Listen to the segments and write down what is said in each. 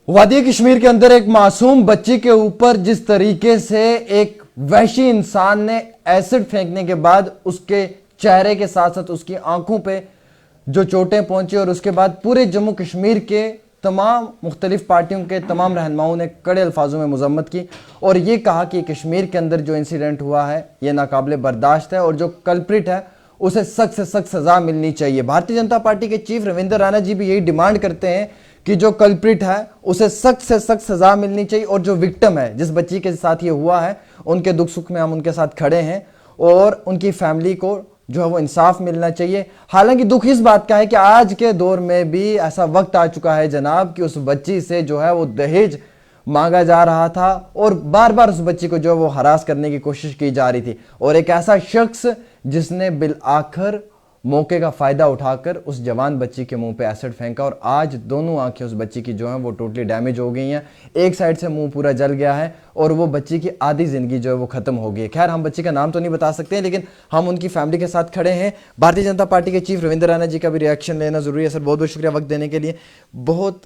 वादी कश्मीर के अंदर एक मासूम बच्ची के ऊपर जिस तरीके से एक वहशी इंसान ने एसिड फेंकने के बाद उसके चेहरे के साथ साथ उसकी आंखों पे जो चोटें पहुंची और उसके बाद पूरे जम्मू कश्मीर के तमाम मुख्तलिफ पार्टियों के तमाम रहनुमाओं ने कड़े अल्फाजों में मजम्मत की और ये कहा कि कश्मीर के अंदर जो इंसिडेंट हुआ है ये नाकाबिले बर्दाश्त है और जो कल्प्रिट है उसे सख्त से सख्त सजा मिलनी चाहिए। भारतीय जनता पार्टी के चीफ रविंद्र राणा जी भी यही डिमांड करते हैं कि जो कल्प्रिट है उसे सख्त से सख्त सजा मिलनी चाहिए और जो विक्टिम है जिस बच्ची के साथ ये हुआ है उनके दुख सुख में हम उनके साथ खड़े हैं और उनकी फैमिली को जो है वो इंसाफ मिलना चाहिए। हालांकि दुख इस बात का है कि आज के दौर में भी ऐसा वक्त आ चुका है जनाब कि उस बच्ची से जो है वो दहेज मांगा जा रहा था और बार बार उस बच्ची को जो है वो हरास करने की कोशिश की जा रही थी और एक ऐसा शख्स जिसने बिल आखिर मौके का फायदा उठाकर उस जवान बच्ची के मुंह पे एसिड फेंका और आज दोनों आंखें उस बच्ची की जो है वो टोटली डैमेज हो गई हैं। एक साइड से मुंह पूरा जल गया है और वो बच्ची की आधी जिंदगी जो है वो खत्म हो गई है। खैर हम बच्ची का नाम तो नहीं बता सकते हैं लेकिन हम उनकी फैमिली के साथ खड़े हैं। भारतीय जनता पार्टी के चीफ रविंद्र राणा जी का भी रिएक्शन लेना जरूरी है। सर बहुत बहुत शुक्रिया वक्त देने के लिए। बहुत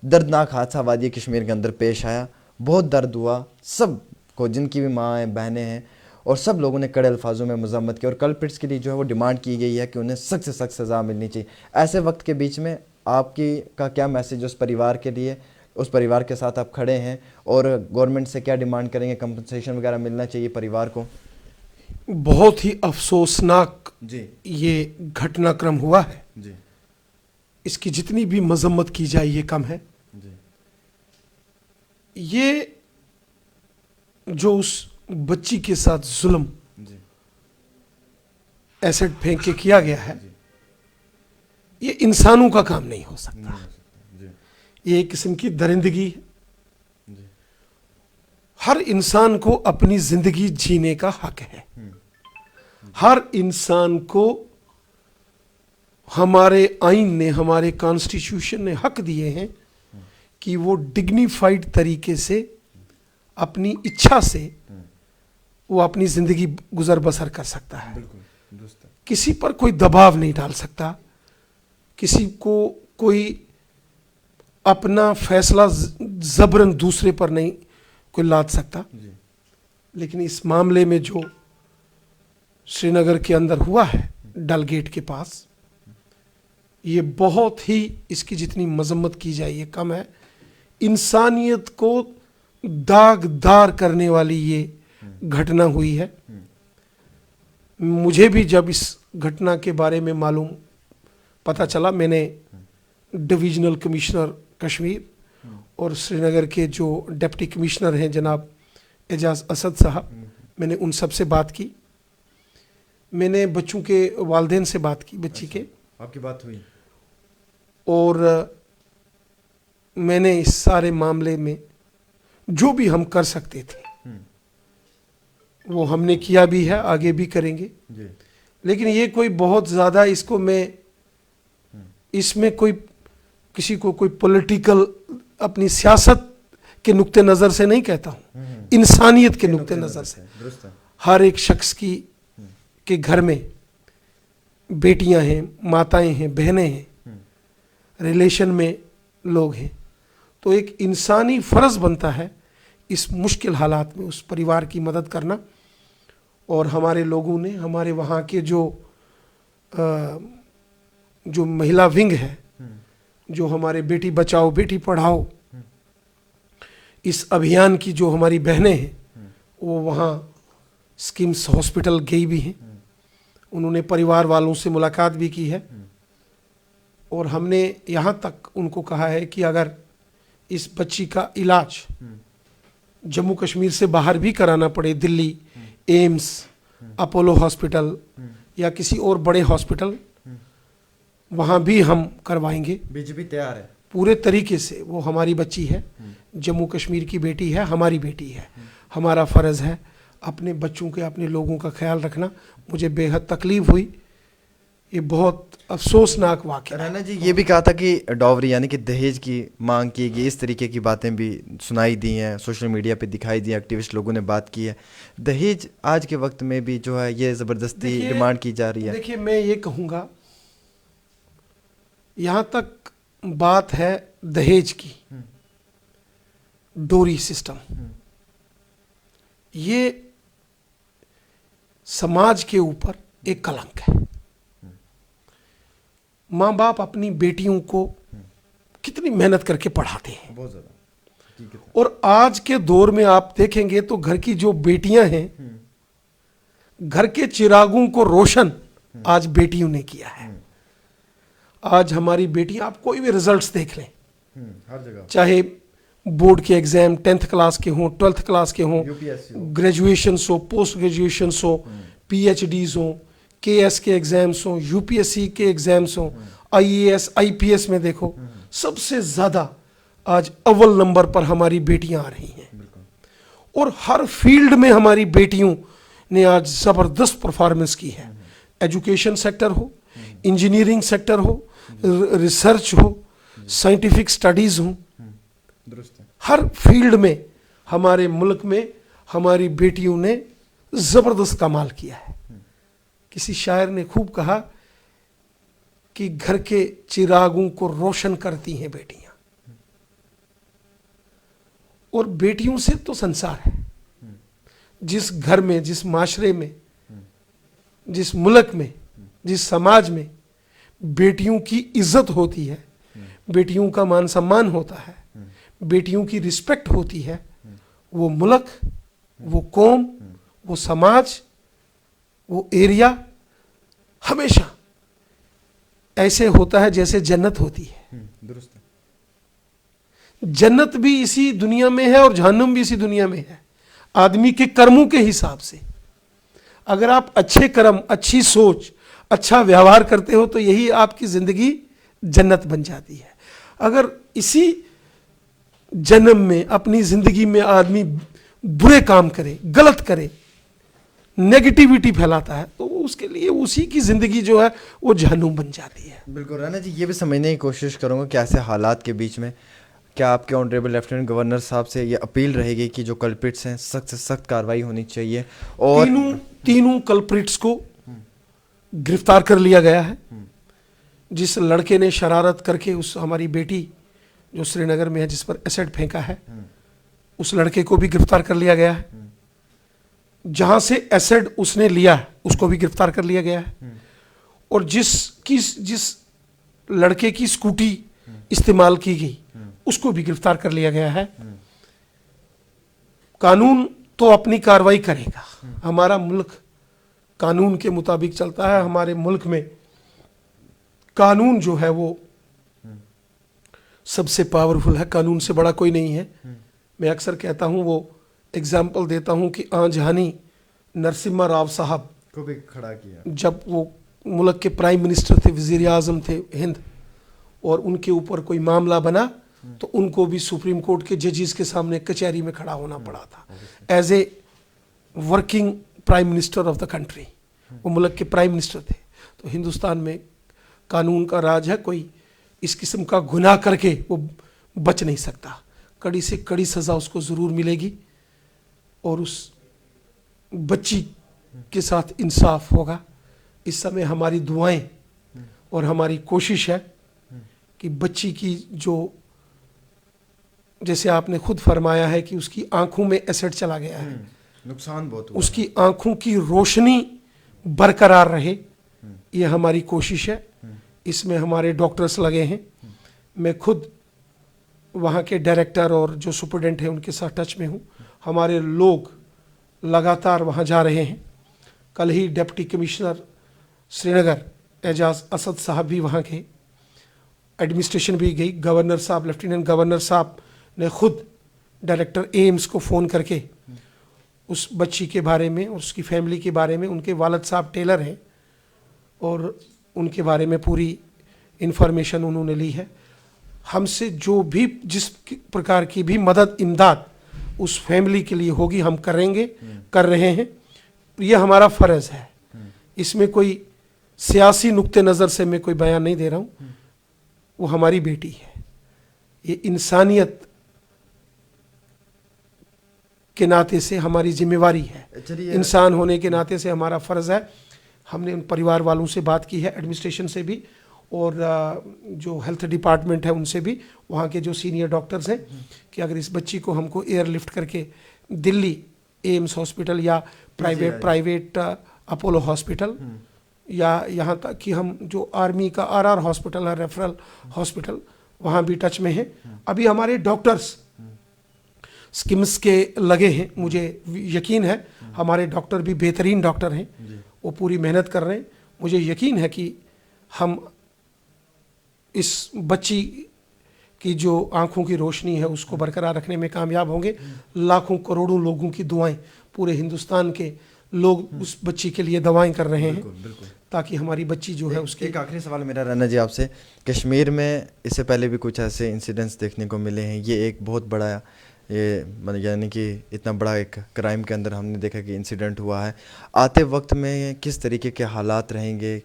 दर्दनाक हादसा वादी कश्मीर के अंदर पेश आया, बहुत दर्द हुआ सब को, जिनकी भी माँ हैं बहनें हैं और सब लोगों ने कड़े अल्फाजों में मजम्मत की और कल्प्रिट्स के लिए जो है वो डिमांड की गई है कि उन्हें सख्त से सख्त सज़ा मिलनी चाहिए। ऐसे वक्त के बीच में आपकी का क्या मैसेज उस परिवार के लिए, उस परिवार के साथ आप खड़े हैं और गवर्नमेंट से क्या डिमांड करेंगे? कंपनसेशन वगैरह मिलना चाहिए परिवार को? बहुत ही अफसोसनाक जी ये घटनाक्रम हुआ है जी इसकी जितनी भी मजम्मत की जाए ये कम है जी। ये जो उस बच्ची के साथ जुल्म जी एसिड फेंक के किया गया है ये इंसानों का काम नहीं हो सकता। ये एक किस्म की दरिंदगी है। हर इंसान को अपनी जिंदगी जीने का हक है। हर इंसान को हमारे आईन ने, हमारे कॉन्स्टिट्यूशन ने हक दिए हैं कि वो डिग्निफाइड तरीके से अपनी इच्छा से वो अपनी जिंदगी गुजर बसर कर सकता है। किसी पर कोई दबाव नहीं डाल सकता, किसी को कोई अपना फैसला जबरन दूसरे पर नहीं कोई लाद सकता। लेकिन इस मामले में जो श्रीनगर के अंदर हुआ है डल गेट के पास, ये बहुत ही, इसकी जितनी मजम्मत की जाए ये कम है। इंसानियत को दागदार करने वाली ये घटना हुई है। मुझे भी जब इस घटना के बारे में मालूम पता चला, मैंने डिविजनल कमिश्नर कश्मीर और श्रीनगर के जो डिप्टी कमिश्नर हैं जनाब एजाज असद साहब, मैंने उन सब से बात की। मैंने बच्चों के वालिदैन से बात की, बच्ची के। आपकी बात हुई? और मैंने इस सारे मामले में जो भी हम कर सकते थे वो हमने किया भी है, आगे भी करेंगे जी। लेकिन ये कोई बहुत ज़्यादा इसको मैं इसमें कोई किसी को कोई पॉलिटिकल अपनी सियासत के नुक्ते नज़र से नहीं कहता हूँ, इंसानियत के नुक्ते नज़र से। हर एक शख्स की के घर में बेटियां हैं, माताएं हैं, बहनें हैं, रिलेशन में लोग हैं, तो एक इंसानी फ़र्ज़ बनता है इस मुश्किल हालात में उस परिवार की मदद करना। और हमारे लोगों ने, हमारे वहाँ के जो महिला विंग है, जो हमारे बेटी बचाओ बेटी पढ़ाओ इस अभियान की जो हमारी बहनें हैं, वो वहाँ स्किम्स हॉस्पिटल गई भी हैं। उन्होंने परिवार वालों से मुलाकात भी की है और हमने यहाँ तक उनको कहा है कि अगर इस बच्ची का इलाज जम्मू कश्मीर से बाहर भी कराना पड़े, दिल्ली एम्स, अपोलो हॉस्पिटल या किसी और बड़े हॉस्पिटल, वहाँ भी हम करवाएंगे। बीजेपी तैयार है पूरे तरीके से। वो हमारी बच्ची है, जम्मू कश्मीर की बेटी है, हमारी बेटी है। हमारा फ़र्ज़ है अपने बच्चों के, अपने लोगों का ख्याल रखना। मुझे बेहद तकलीफ़ हुई, ये बहुत अफसोसनाक वाक़या। राणा जी ये भी कहा था कि डॉवरी यानी कि दहेज की मांग की गई, इस तरीके की बातें भी सुनाई दी हैं, सोशल मीडिया पे दिखाई दी, एक्टिविस्ट लोगों ने बात की है। दहेज आज के वक्त में भी जो है ये ज़बरदस्ती डिमांड की जा रही है। देखिए मैं ये कहूँगा, यहाँ तक बात है दहेज की, डोरी सिस्टम, ये समाज के ऊपर एक कलंक है। माँ बाप अपनी बेटियों को कितनी मेहनत करके पढ़ाते हैं, बहुत ज्यादा, ठीक है। और आज के दौर में आप देखेंगे तो घर की जो बेटियां हैं, घर के चिरागों को रोशन आज बेटियों ने किया है। आज हमारी बेटियां, आप कोई भी रिजल्ट्स देख लें, हर जगह, चाहे बोर्ड के एग्जाम 10th क्लास के हों, 12th क्लास के हों, यूपीएससी हो, ग्रेजुएशन हो, पोस्ट ग्रेजुएशन हो, PhDs हो, KS के एग्जाम्स हो, UPSC के एग्जाम्स हो, IAS IPS में देखो, सबसे ज्यादा आज अव्वल नंबर पर हमारी बेटियां आ रही हैं। और हर फील्ड में हमारी बेटियों ने आज जबरदस्त परफॉर्मेंस की है। एजुकेशन सेक्टर हो, इंजीनियरिंग सेक्टर हो, रिसर्च हो, साइंटिफिक स्टडीज हो, दुरुस्त है। हर फील्ड में हमारे मुल्क में हमारी बेटियों ने जबरदस्त कमाल किया है। किसी शायर ने खूब कहा कि घर के चिरागों को रोशन करती हैं बेटियां, और बेटियों से तो संसार है। जिस घर में, जिस माशरे में, जिस मुल्क में, जिस समाज में बेटियों की इज्जत होती है, बेटियों का मान सम्मान होता है, बेटियों की रिस्पेक्ट होती है, वो मुल्क, वो कौम, वो समाज, वो एरिया हमेशा ऐसे होता है जैसे जन्नत होती है। दुरुस्त है। जन्नत भी इसी दुनिया में है और जहन्नुम भी इसी दुनिया में है, आदमी के कर्मों के हिसाब से। अगर आप अच्छे कर्म, अच्छी सोच, अच्छा व्यवहार करते हो तो यही आपकी जिंदगी जन्नत बन जाती है। अगर इसी जन्म में, अपनी जिंदगी में आदमी बुरे काम करे, गलत करे, नेगेटिविटी फैलाता है, तो उसके लिए उसी की जिंदगी जो है वो जहन्नुम बन जाती है। बिल्कुल राणा जी, ये भी समझने की कोशिश करूंगा कि ऐसे हालात के बीच में क्या आपके ऑनरेबल लेफ्टिनेंट गवर्नर साहब से ये अपील रहेगी कि जो कल्प्रिट्स हैं सख्त से सख्त कार्रवाई होनी चाहिए, और तीनों कल्प्रिट्स को गिरफ्तार कर लिया गया है। जिस लड़के ने शरारत करके उस हमारी बेटी जो श्रीनगर में है जिस पर एसिड फेंका है, उस लड़के को भी गिरफ्तार कर लिया गया है। जहां से एसिड उसने लिया उसको भी गिरफ्तार कर लिया गया है। और जिस लड़के की स्कूटी इस्तेमाल की गई उसको भी गिरफ्तार कर लिया गया है। कानून तो अपनी कार्रवाई करेगा। हमारा मुल्क कानून के मुताबिक चलता है। हमारे मुल्क में कानून जो है वो सबसे पावरफुल है, कानून से बड़ा कोई नहीं है। मैं अक्सर कहता हूं, वो एग्जाम्पल देता हूं कि आंजहानी नरसिम्हा राव साहब को भी खड़ा किया, जब वो मुल्क के प्राइम मिनिस्टर थे, वजीर आजम थे हिंद, और उनके ऊपर कोई मामला बना तो उनको भी सुप्रीम कोर्ट के जजेस के सामने कचहरी में खड़ा होना पड़ा था as a working prime minister of the country. वो मुल्क के प्राइम मिनिस्टर थे। तो हिंदुस्तान में कानून का राज है, कोई इस किस्म का गुनाह करके वो बच नहीं सकता। कड़ी से कड़ी सज़ा उसको ज़रूर मिलेगी और उस बच्ची के साथ इंसाफ होगा। इस समय हमारी दुआएं और हमारी कोशिश है कि बच्ची की जो, जैसे आपने खुद फरमाया है कि उसकी आंखों में एसिड चला गया है, नुकसान बहुत हुआ, उसकी आंखों की रोशनी बरकरार रहे, ये हमारी कोशिश है। इसमें हमारे डॉक्टर्स लगे हैं। मैं खुद वहाँ के डायरेक्टर और जो सुपरिटेंडेंट हैं उनके साथ टच में हूँ। हमारे लोग लगातार वहाँ जा रहे हैं। कल ही डिप्टी कमिश्नर श्रीनगर एजाज असद साहब भी वहाँ के, एडमिनिस्ट्रेशन भी गई। गवर्नर साहब, लेफ्टिनेंट गवर्नर साहब ने खुद डायरेक्टर एम्स को फ़ोन करके उस बच्ची के बारे में और उसकी फैमिली के बारे में, उनके वालिद साहब टेलर हैं और उनके बारे में पूरी इन्फॉर्मेशन उन्होंने ली है। हमसे जो भी जिस प्रकार की भी मदद इमदाद उस फैमिली के लिए होगी हम करेंगे, कर रहे हैं। ये हमारा फ़र्ज़ है। इसमें कोई सियासी नुक्ते नज़र से मैं कोई बयान नहीं दे रहा हूँ। वो हमारी बेटी है। ये इंसानियत के नाते से हमारी जिम्मेवारी है, इंसान होने के नाते से हमारा फ़र्ज़ है। हमने उन परिवार वालों से बात की है, एडमिनिस्ट्रेशन से भी, और जो हेल्थ डिपार्टमेंट है उनसे भी, वहाँ के जो सीनियर डॉक्टर्स हैं, कि अगर इस बच्ची को हमको एयरलिफ्ट करके दिल्ली एम्स हॉस्पिटल या प्राइवेट अपोलो हॉस्पिटल, या यहाँ तक कि हम जो आर्मी का आरआर हॉस्पिटल है, रेफरल हॉस्पिटल, वहाँ भी टच में है। अभी हमारे डॉक्टर्स स्किम्स के लगे हैं, मुझे यकीन है हमारे डॉक्टर भी बेहतरीन डॉक्टर हैं, वो पूरी मेहनत कर रहे हैं। मुझे यकीन है कि हम इस बच्ची की जो आंखों की रोशनी है उसको बरकरार रखने में कामयाब होंगे। लाखों करोड़ों लोगों की दुआएं, पूरे हिंदुस्तान के लोग उस बच्ची के लिए दवाएं कर रहे हैं, बिल्कुल। ताकि हमारी बच्ची जो है उसकी। एक आखिरी सवाल मेरा रैना जी आपसे, कश्मीर में इससे पहले भी कुछ ऐसे इंसिडेंट्स देखने को मिले हैं, ये एक बहुत बड़ा यानी कि इतना बड़ा एक क्राइम के अंदर हमने देखा कि इंसिडेंट हुआ है। आते वक्त में किस तरीके के हालात रहेंगे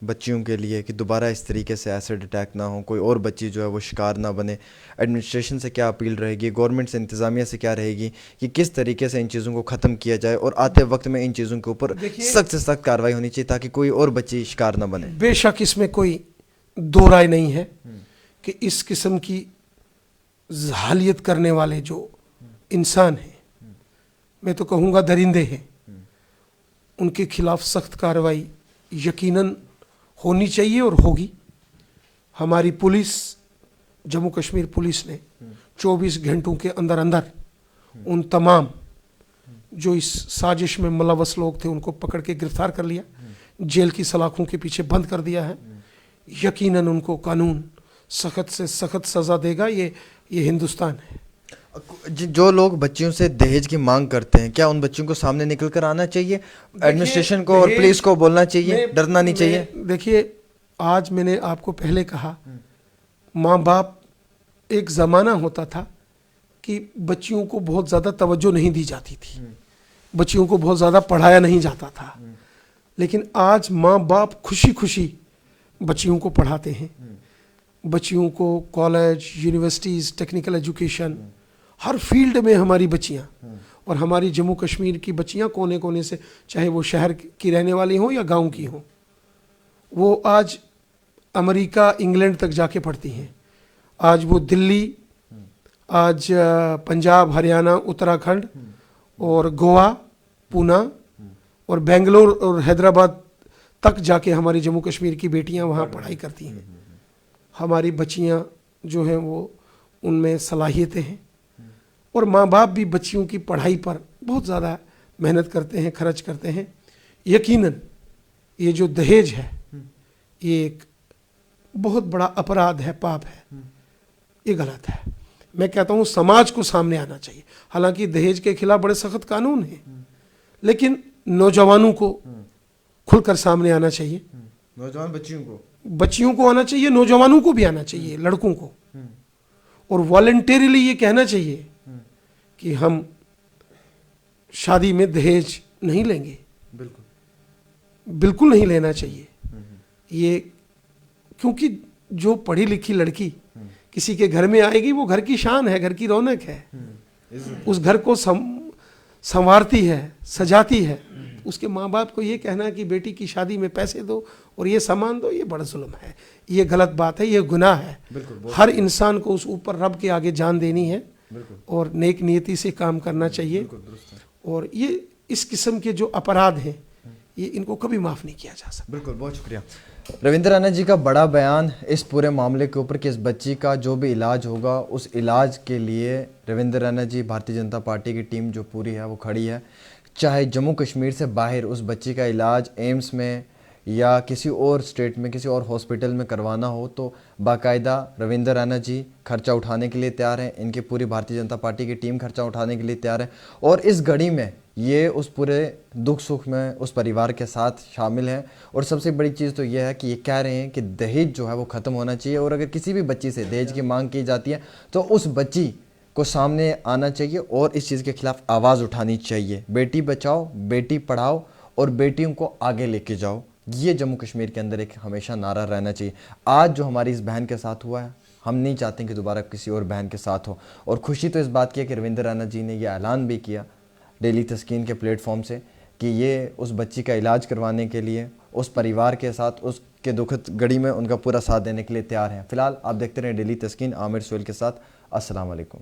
बच्चियों के लिए कि दोबारा इस तरीके से एसिड अटैक ना हो, कोई और बच्ची जो है वो शिकार ना बने? एडमिनिस्ट्रेशन से क्या अपील रहेगी, गवर्नमेंट से, इंतज़ामिया से क्या रहेगी कि किस तरीके से इन चीज़ों को ख़त्म किया जाए और आते वक्त में इन चीज़ों के ऊपर सख्त से सख्त कार्रवाई होनी चाहिए ताकि कोई और बच्ची शिकार ना बने? बेशक इसमें कोई दो राय नहीं है कि इस किस्म की जालियत करने वाले जो इंसान हैं, मैं तो कहूँगा दरिंदे हैं, उनके खिलाफ सख्त कार्रवाई यकीनन होनी चाहिए और होगी। हमारी पुलिस, जम्मू कश्मीर पुलिस ने 24 घंटों के अंदर अंदर उन तमाम जो इस साजिश में मुलव्वस लोग थे उनको पकड़ के गिरफ्तार कर लिया, जेल की सलाखों के पीछे बंद कर दिया है। यकीनन उनको कानून सख्त से सख्त सज़ा देगा। ये हिंदुस्तान है। जो लोग बच्चियों से दहेज की मांग करते हैं, क्या उन बच्चियों को सामने निकल कर आना चाहिए? एडमिनिस्ट्रेशन को और पुलिस को बोलना चाहिए, डरना नहीं चाहिए? देखिए, आज मैंने आपको पहले कहा, माँ बाप, एक ज़माना होता था कि बच्चियों को बहुत ज़्यादा तवज्जो नहीं दी जाती थी, बच्चियों को बहुत ज़्यादा पढ़ाया नहीं जाता था। लेकिन आज माँ बाप खुशी खुशी बच्चियों को पढ़ाते हैं, बच्चियों को कॉलेज, यूनिवर्सिटीज़, टेक्निकल एजुकेशन, हर फील्ड में हमारी बच्चियाँ, और हमारी जम्मू कश्मीर की बच्चियाँ कोने कोने से, चाहे वो शहर की रहने वाली हों या गांव की हों, वो आज अमेरिका, इंग्लैंड तक जाके पढ़ती हैं। आज वो दिल्ली, आज पंजाब, हरियाणा, उत्तराखंड और गोवा, पूना और बेंगलोर और हैदराबाद तक जाके हमारी जम्मू कश्मीर की बेटियां वहाँ पढ़ाई करती हैं। हमारी बच्चियां जो हैं वो, उनमें सलाहियतें हैं, और माँ बाप भी बच्चियों की पढ़ाई पर बहुत ज़्यादा मेहनत करते हैं, खर्च करते हैं। यकीनन ये जो दहेज है, ये एक बहुत बड़ा अपराध है, पाप है, ये गलत है। मैं कहता हूँ समाज को सामने आना चाहिए। हालांकि दहेज के खिलाफ बड़े सख्त कानून हैं, लेकिन नौजवानों को खुलकर सामने आना चाहिए। नौजवान बच्चियों को आना चाहिए, नौजवानों को भी आना चाहिए, लड़कों को, और वॉलंटेरिली ये कहना चाहिए कि हम शादी में दहेज नहीं लेंगे। बिल्कुल नहीं लेना चाहिए ये, क्योंकि जो पढ़ी लिखी लड़की किसी के घर में आएगी, वो घर की शान है, घर की रौनक है, उस घर को संवारती है, सजाती है। उसके माँ बाप को ये कहना कि बेटी की शादी में पैसे दो और ये सामान दो, ये बड़ा जुल्म है, ये गलत बात है, ये गुनाह है। हर इंसान को उस ऊपर रब के आगे जान देनी है और नेक नियति से काम करना चाहिए। और ये इस किस्म के जो अपराध हैं, ये इनको कभी माफ़ नहीं किया जा सकता। बिल्कुल, बहुत शुक्रिया रविंद्र रैना जी का बड़ा बयान इस पूरे मामले के ऊपर कि इस बच्ची का जो भी इलाज होगा, उस इलाज के लिए रविंद्र रैना जी, भारतीय जनता पार्टी की टीम जो पूरी है वो खड़ी है। चाहे जम्मू कश्मीर से बाहर उस बच्ची का इलाज एम्स में या किसी और स्टेट में, किसी और हॉस्पिटल में करवाना हो तो बाकायदा रविंद्र रैना जी खर्चा उठाने के लिए तैयार हैं। इनकी पूरी भारतीय जनता पार्टी की टीम खर्चा उठाने के लिए तैयार है, और इस घड़ी में ये उस पूरे दुख सुख में उस परिवार के साथ शामिल हैं। और सबसे बड़ी चीज़ तो ये है कि ये कह रहे हैं कि दहेज जो है वो ख़त्म होना चाहिए, और अगर किसी भी बच्ची से दहेज की मांग की जाती है तो उस बच्ची को सामने आना चाहिए और इस चीज़ के खिलाफ आवाज़ उठानी चाहिए। बेटी बचाओ, बेटी पढ़ाओ और बेटियों को आगे लेके जाओ, ये जम्मू कश्मीर के अंदर एक हमेशा नारा रहना चाहिए। आज जो हमारी इस बहन के साथ हुआ है, हम नहीं चाहते कि दोबारा किसी और बहन के साथ हो। और खुशी तो इस बात की है कि रविंद्र रैना जी ने यह ऐलान भी किया डेली तस्कीन के प्लेटफॉर्म से कि ये उस बच्ची का इलाज करवाने के लिए उस परिवार के साथ उसके दुखद घड़ी में उनका पूरा साथ देने के लिए तैयार हैं। फिलहाल आप देखते रहें डेली तस्कीन, आमिर सोहेल के साथ। अस्सलाम वालेकुम।